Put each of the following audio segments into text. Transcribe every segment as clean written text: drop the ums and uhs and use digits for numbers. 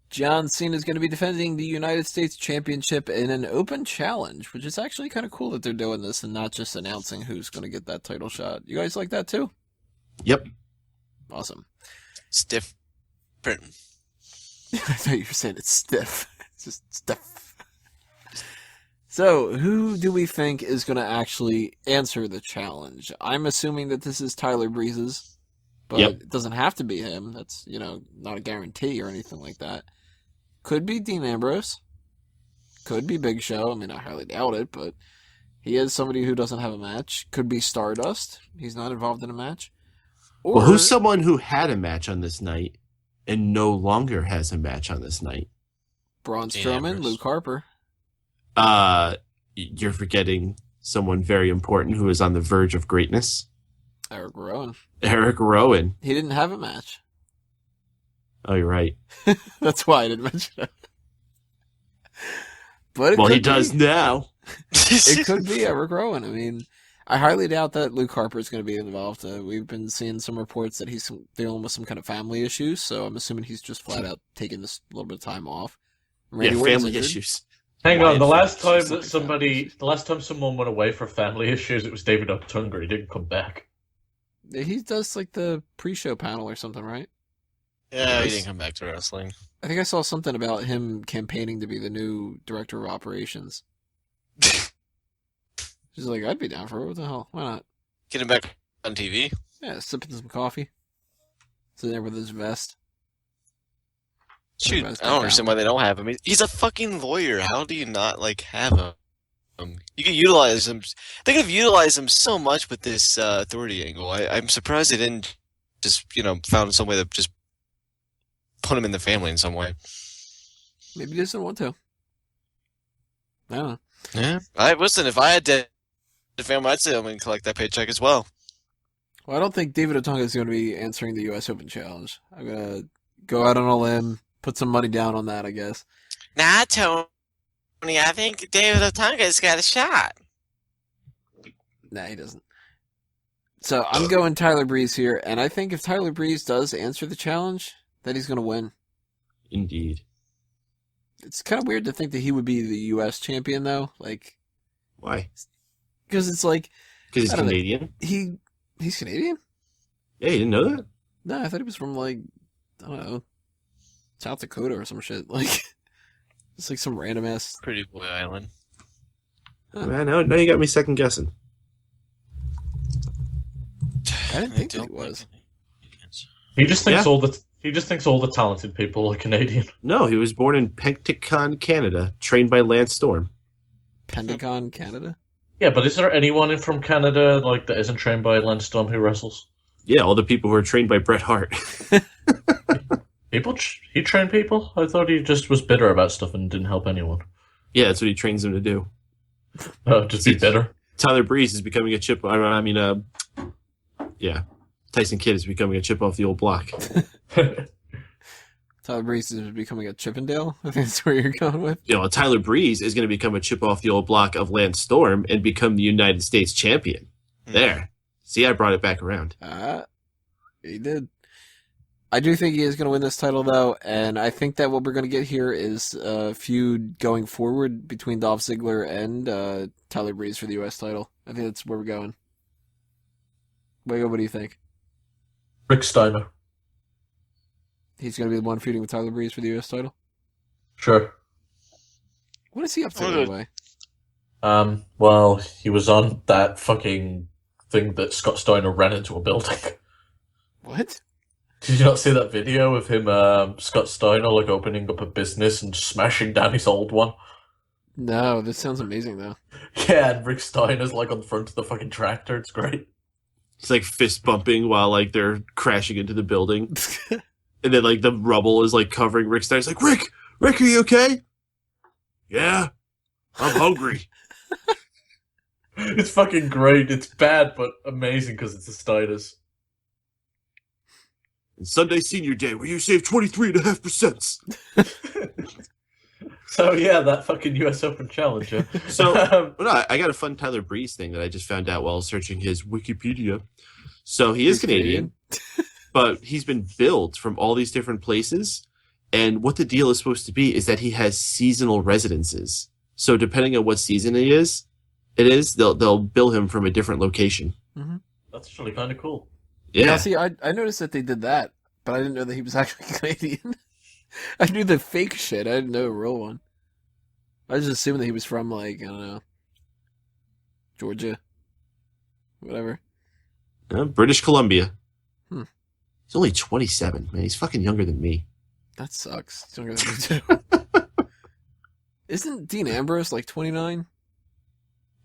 John Cena is going to be defending the United States Championship in an open challenge, which is actually kind of cool that they're doing this and not just announcing who's going to get that title shot. You guys like that too? Yep. Awesome. Stiff. I thought you were saying it's stiff. It's just stiff. So, who do we think is going to actually answer the challenge? I'm assuming that this is Tyler Breeze's, but it doesn't have to be him. That's, not a guarantee or anything like that. Could be Dean Ambrose. Could be Big Show. I mean, I highly doubt it, but he is somebody who doesn't have a match. Could be Stardust. He's not involved in a match. Or, well, who's someone who had a match on this night and no longer has a match on this night? Braun Strowman, Luke Harper. You're forgetting someone very important who is on the verge of greatness. Eric Rowan. Eric Rowan. He didn't have a match. Oh, you're right. That's why I didn't mention it. But he does now. It could be Eric Rowan. I mean, I highly doubt that Luke Harper is going to be involved. We've been seeing some reports that he's dealing with some kind of family issues, so I'm assuming he's just flat out taking this little bit of time off. Family issues. Hang on, the last time someone went away for family issues, it was David Otunga. He didn't come back. He does like the pre-show panel or something, right? Yeah, he didn't come back to wrestling. I think I saw something about him campaigning to be the new director of operations. She's like, I'd be down for it. What the hell? Why not? Get him back on TV? Yeah, sipping some coffee. Sitting there with his vest. Shoot, I don't understand why they don't have him. He's a fucking lawyer. How do you not, have him? You can utilize him. They could have utilized him so much with this authority angle. I'm surprised they didn't just, found some way to just put him in the family in some way. Maybe he doesn't want to. I don't know. Yeah. Listen, if I had the family, I'd say I'm going to collect that paycheck as well. Well, I don't think David Otunga is going to be answering the U.S. Open Challenge. I'm going to go out on a limb, put some money down on that, I guess. Nah, Tony, I think David Otunga's got a shot. Nah, he doesn't. So I'm going Tyler Breeze here, and I think if Tyler Breeze does answer the challenge, that he's going to win. Indeed. It's kind of weird to think that he would be the U.S. champion, though. Why? Because it's like... Because he's Canadian? He's Canadian? Yeah, you didn't know that? No, I thought he was from, I don't know, South Dakota or some shit. It's like some random ass... Pretty Boy Island. Huh. Man, now you got me second guessing. I didn't think that he was. He just thinks all the talented people are Canadian. No, he was born in Pentagon, Canada, trained by Lance Storm. Pentagon, Canada? Yeah, but is there anyone from Canada that isn't trained by Lance Storm who wrestles? Yeah, all the people who are trained by Bret Hart. He trained people? I thought he just was bitter about stuff and didn't help anyone. Yeah, that's what he trains them to do. Just be bitter. Tyler Breeze is becoming a chip. Tyson Kidd is becoming a chip off the old block. Tyler Breeze is becoming a Chippendale? I think that's where you're going with. Tyler Breeze is going to become a chip off the old block of Lance Storm and become the United States champion. There. See, I brought it back around. He did. I do think he is going to win this title, though, and I think that what we're going to get here is a feud going forward between Dolph Ziggler and Tyler Breeze for the U.S. title. I think that's where we're going. What do you think? Rick Steiner. He's going to be the one feuding with Tyler Breeze for the U.S. title? Sure. What is he up to, anyway? Well, he was on that fucking thing that Scott Steiner ran into a building. What? Did you not see that video of him, Scott Steiner, opening up a business and smashing down his old one? No, this sounds amazing, though. Yeah, and Rick Steiner's, on the front of the fucking tractor. It's great. It's fist bumping while, they're crashing into the building. And then, the rubble is, covering Rick Steiner's Rick, are you okay? Yeah, I'm hungry. It's fucking great. It's bad, but amazing because it's the Steiners. And Sunday Senior Day, where you save 23.5%. So, yeah, that fucking US Open Challenger. So, I got a fun Tyler Breeze thing that I just found out while searching his Wikipedia. So, he's Canadian, but he's been billed from all these different places And what the deal is supposed to be is that he has seasonal residences. So depending on what season it is, they'll bill him from a different location. Mm-hmm. That's actually kind of cool. Yeah. Now, see, I noticed that they did that, but I didn't know that he was actually Canadian. I knew the fake shit. I didn't know the real one. I was just assuming that he was from, like, I don't know, Georgia. Whatever. British Columbia. Hmm. He's only 27, man. He's fucking younger than me. That sucks. He's younger than me, too. Isn't Dean Ambrose, like, 29?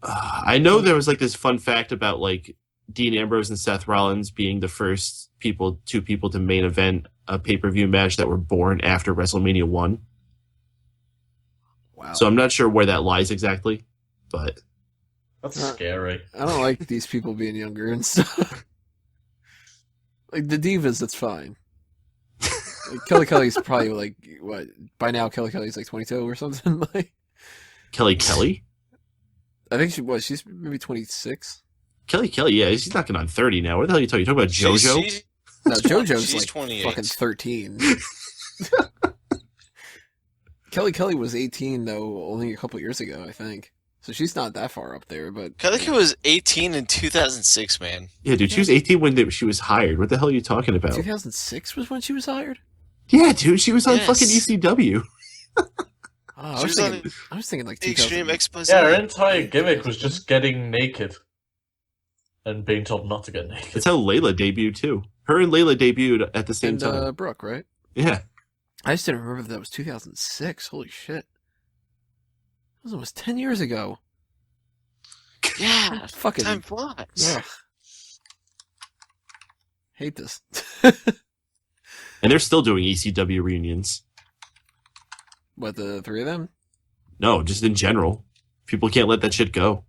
I know there was, like, this fun fact about, like, Dean Ambrose and Seth Rollins being the first two people to main event a pay-per-view match that were born after WrestleMania 1. Wow. So I'm not sure where that lies exactly, but... That's scary. I don't like these people being younger and stuff. Like, the Divas, that's fine. Like, Kelly Kelly's probably, like, what? By now, Kelly Kelly's, like, 22 or something? Like, Kelly? I think she's maybe 26? Kelly, yeah, she's knocking on 30 now. What the hell are you talking about? You talking about JoJo? No, JoJo's she's like 28. fucking 13. Kelly was 18 though, only a couple years ago, I think. So she's not that far up there, but Kelly was 18 in 2006, man. Yeah, dude, she was 18 when she was hired. What the hell are you talking about? 2006 was when she was hired. Yeah, dude, she was on Yes. fucking ECW. Oh, I She was was thinking like The Extreme 2000. Expose. Yeah, her entire gimmick was just getting naked and being told not to get naked. That's how Layla debuted, too. Her and Layla debuted at the same And time. Brooke, right? Yeah. I just didn't remember that was 2006. Holy shit. That was almost 10 years ago. Yeah, Fucking time flies. ugh. Hate this. And they're still doing ECW reunions. What, the three of them? No, just in general. People can't let that shit go.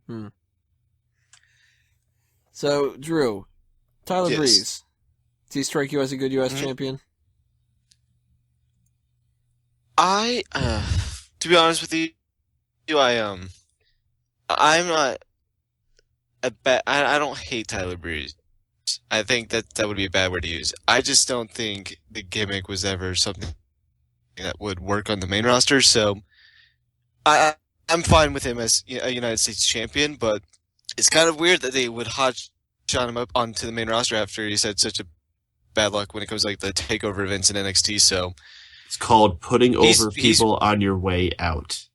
So, Drew, Tyler Yes. Breeze, does he strike you as a good U.S. Mhm. champion? To be honest with you, I'm not I don't hate Tyler Breeze. I think that would be a bad word to use. I just don't think the gimmick was ever something that would work on the main roster. So I'm fine with him as a United States champion, but it's kind of weird that they would shot him up onto the main roster after he's had such a bad luck when it comes to, like, the takeover events in NXT. So It's called putting He's- over he's- people on your way out.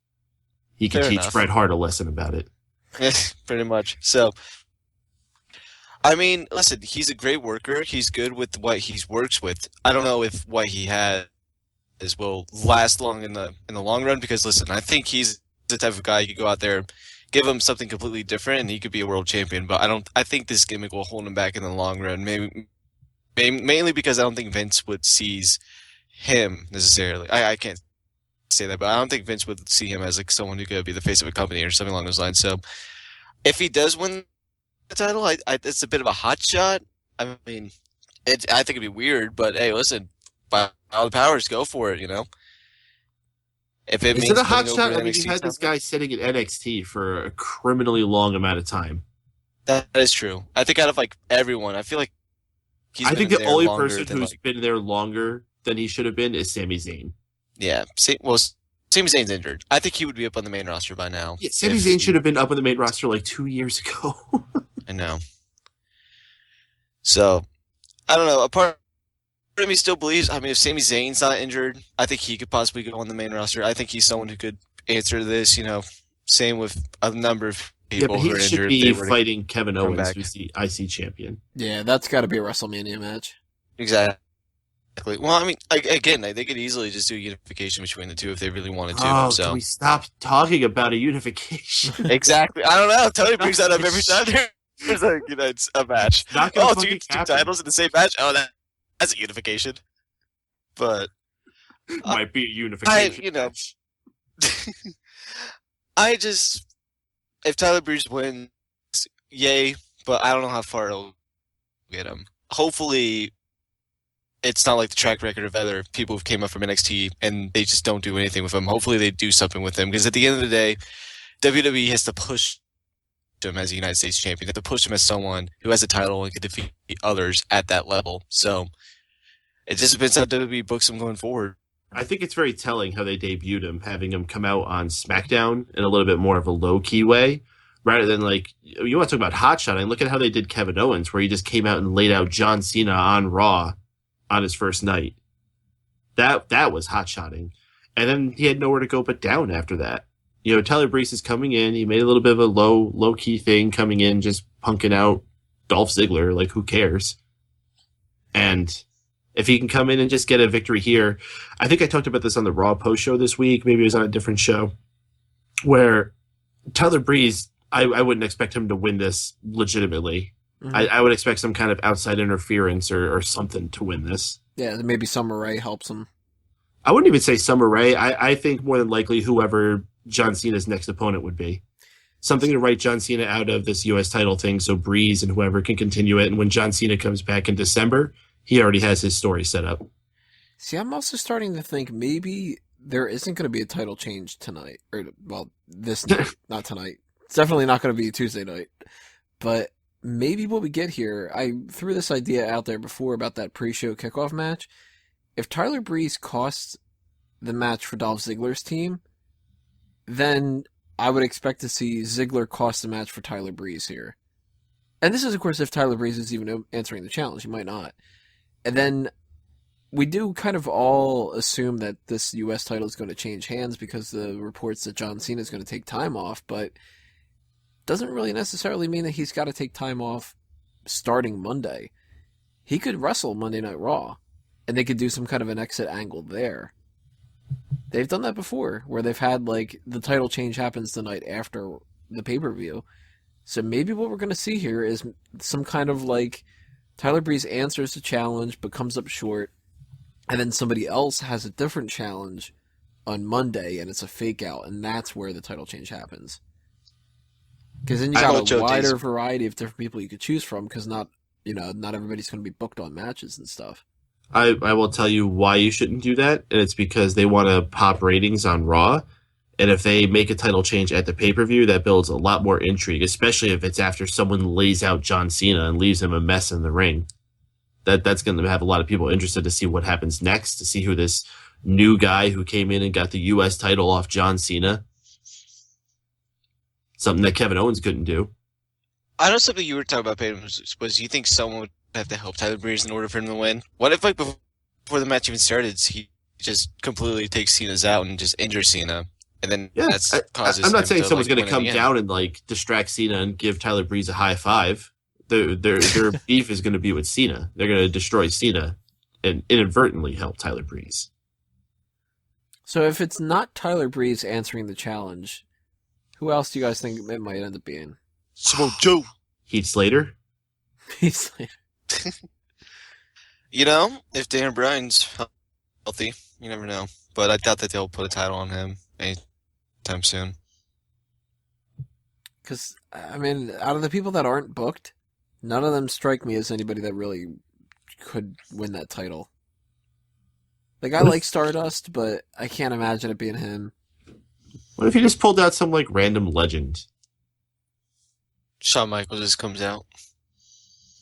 He could Fair teach enough. Bret Hart a lesson about it. pretty much. So, I mean, listen, he's a great worker. He's good with what he works with. I don't know if what he has will last long in the long run, because listen, I think he's the type of guy you could go out there, give him something completely different, and he could be a world champion. But I think this gimmick will hold him back in the long run. Maybe mainly because I don't think Vince would seize him necessarily. I can't say that, but I don't think Vince would see him as, like, someone who could be the face of a company or something along those lines. So if he does win the title, it's a bit of a hot shot. I mean, I think it'd be weird, but hey, listen, by all the powers, go for it. If it Is means it a hot putting shot? over I mean, NXT you had this title, guy sitting at NXT for a criminally long amount of time. that is true. I think out of, like, everyone, I feel like I think the there only longer person than, who's like, been there longer than he should have been is Sami Zayn. yeah. Sami Zayn's injured. I think he would be up on the main roster by now. Yeah, Sami if Zayn he- should have been up on the main roster like 2 years ago. I know. So, I don't know. A part of me still believes, I mean, if Sami Zayn's not injured, I think he could possibly go on the main roster. I think he's someone who could answer this, same with a number of Yeah, people but who he are should injured. be They were to- fighting Kevin come Owens, back. who's the IC champion. Yeah, that's got to be a WrestleMania match. Exactly. Well, I mean, again, they could easily just do a unification between the two if they really wanted to. Oh, So can we stop talking about a unification? exactly. I don't know. Tony brings that up every time there's a match. Not gonna Oh, fucking two happen. titles in the same match. Oh, that's a unification. But Might be a unification. match. If Tyler Breeze wins, yay, but I don't know how far it'll get him. Hopefully, it's not like the track record of other people who came up from NXT and they just don't do anything with him. Hopefully, they do something with him, because at the end of the day, WWE has to push him as a United States champion. They have to push him as someone who has a title and can defeat others at that level. So it just depends how WWE books him going forward. I think it's very telling how they debuted him, having him come out on SmackDown in a little bit more of a low-key way, rather than, like, you want to talk about hot-shotting. Look at how they did Kevin Owens, where he just came out and laid out John Cena on Raw on his first night. That was hot-shotting. And then he had nowhere to go but down after that. You know, Tyler Breeze is coming in. He made a little bit of a low-key thing coming in, just punking out Dolph Ziggler. Like, who cares? And if he can come in and just get a victory here, I think I talked about this on the Raw post show this week. Maybe it was on a different show, where Tyler Breeze, I wouldn't expect him to win this legitimately. Mm-hmm. I would expect some kind of outside interference or something to win this. Yeah, maybe Summer Rae helps him. I wouldn't even say Summer Rae. I think more than likely whoever John Cena's next opponent would be. Something to write John Cena out of this U.S. title thing so Breeze and whoever can continue it. And when John Cena comes back in December, he already has his story set up. See, I'm also starting to think maybe there isn't going to be a title change tonight. Or, well, this night, not tonight. It's definitely not going to be Tuesday night. But maybe what we get here, I threw this idea out there before about that pre-show kickoff match. If Tyler Breeze costs the match for Dolph Ziggler's team, then I would expect to see Ziggler cost the match for Tyler Breeze here. And this is, of course, if Tyler Breeze is even answering the challenge. He might not. And then we do kind of all assume that this U.S. title is going to change hands because the reports that John Cena is going to take time off, but doesn't really necessarily mean that he's got to take time off starting Monday. He could wrestle Monday Night Raw, and they could do some kind of an exit angle there. They've done that before, where they've had, like, the title change happens the night after the pay-per-view. So maybe what we're going to see here is some kind of, like, Tyler Breeze answers the challenge but comes up short, and then somebody else has a different challenge on Monday, and it's a fake out, and that's where the title change happens. Because then you got a wider variety of different people you could choose from, because not everybody's going to be booked on matches and stuff. I will tell you why you shouldn't do that, and it's because they want to pop ratings on Raw, and if they make a title change at the pay-per-view, that builds a lot more intrigue, especially if it's after someone lays out John Cena and leaves him a mess in the ring. That's going to have a lot of people interested to see what happens next, to see who this new guy who came in and got the U.S. title off John Cena. Something that Kevin Owens couldn't do. I know something you were talking about, Peyton, was you think someone would have to help Tyler Breeze in order for him to win? What if, like, before the match even started, he just completely takes Cena's out and just injures Cena? And then causes I'm not saying to, someone's like, going to come down and, like, distract Cena and give Tyler Breeze a high five. Their beef is going to be with Cena. They're going to destroy Cena and inadvertently help Tyler Breeze. So if it's not Tyler Breeze answering the challenge, who else do you guys think it might end up being? Smoke Joe. Heath Slater? Heath Slater. You know, if Dan Bryan's healthy, you never know. But I doubt that they'll put a title on him anytime soon. Because, I mean, out of the people that aren't booked, none of them strike me as anybody that really could win that title. Like, I like Stardust, but I can't imagine it being him. What if he just pulled out some, like, random legend? Shawn Michaels just comes out.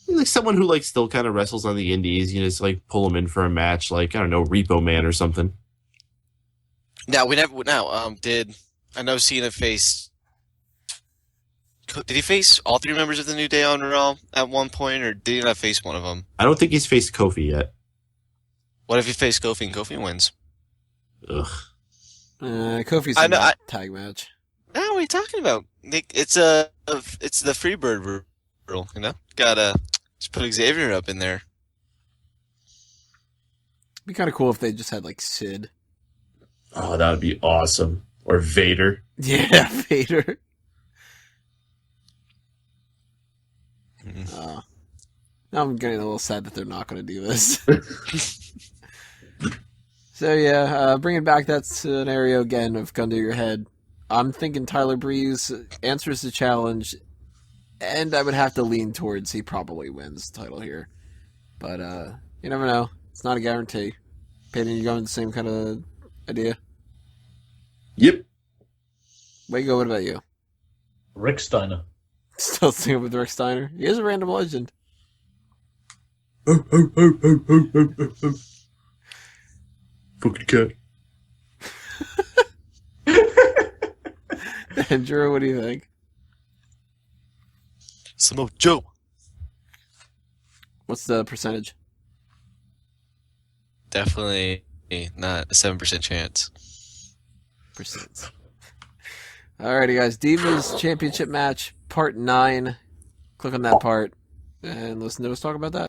Like someone who, like, still kind of wrestles on the indies. You just, like, pull him in for a match, like, I don't know, Repo Man or something. Now, I know Cena faced... Did he face all three members of the New Day on Raw at one point, or did he not face one of them? I don't think he's faced Kofi yet. What if he faced Kofi and Kofi wins? Ugh. Kofi's in that tag match. No, what are you talking about? It's the Freebird rule, you know? Gotta just put Xavier up in there. It'd be kind of cool if they just had, like, Sid. Oh, that would be awesome. Or Vader. Yeah, Vader. Now I'm getting a little sad that they're not going to do this. So yeah, bringing back that scenario again of gun to your head. I'm thinking Tyler Breeze answers the challenge, and I would have to lean towards he probably wins the title here. But you never know. It's not a guarantee. Peyton, you going the same kind of idea? Yep. Way to go. What about you? Rick Steiner. Still sticking with Rick Steiner. He is a random legend. Fucking cat. And Drew, what do you think? Samoa Joe. What's the percentage? Definitely not a 7% chance. Percent. Alrighty, guys. Divas Championship match, part 9. Click on that part and listen to us talk about that.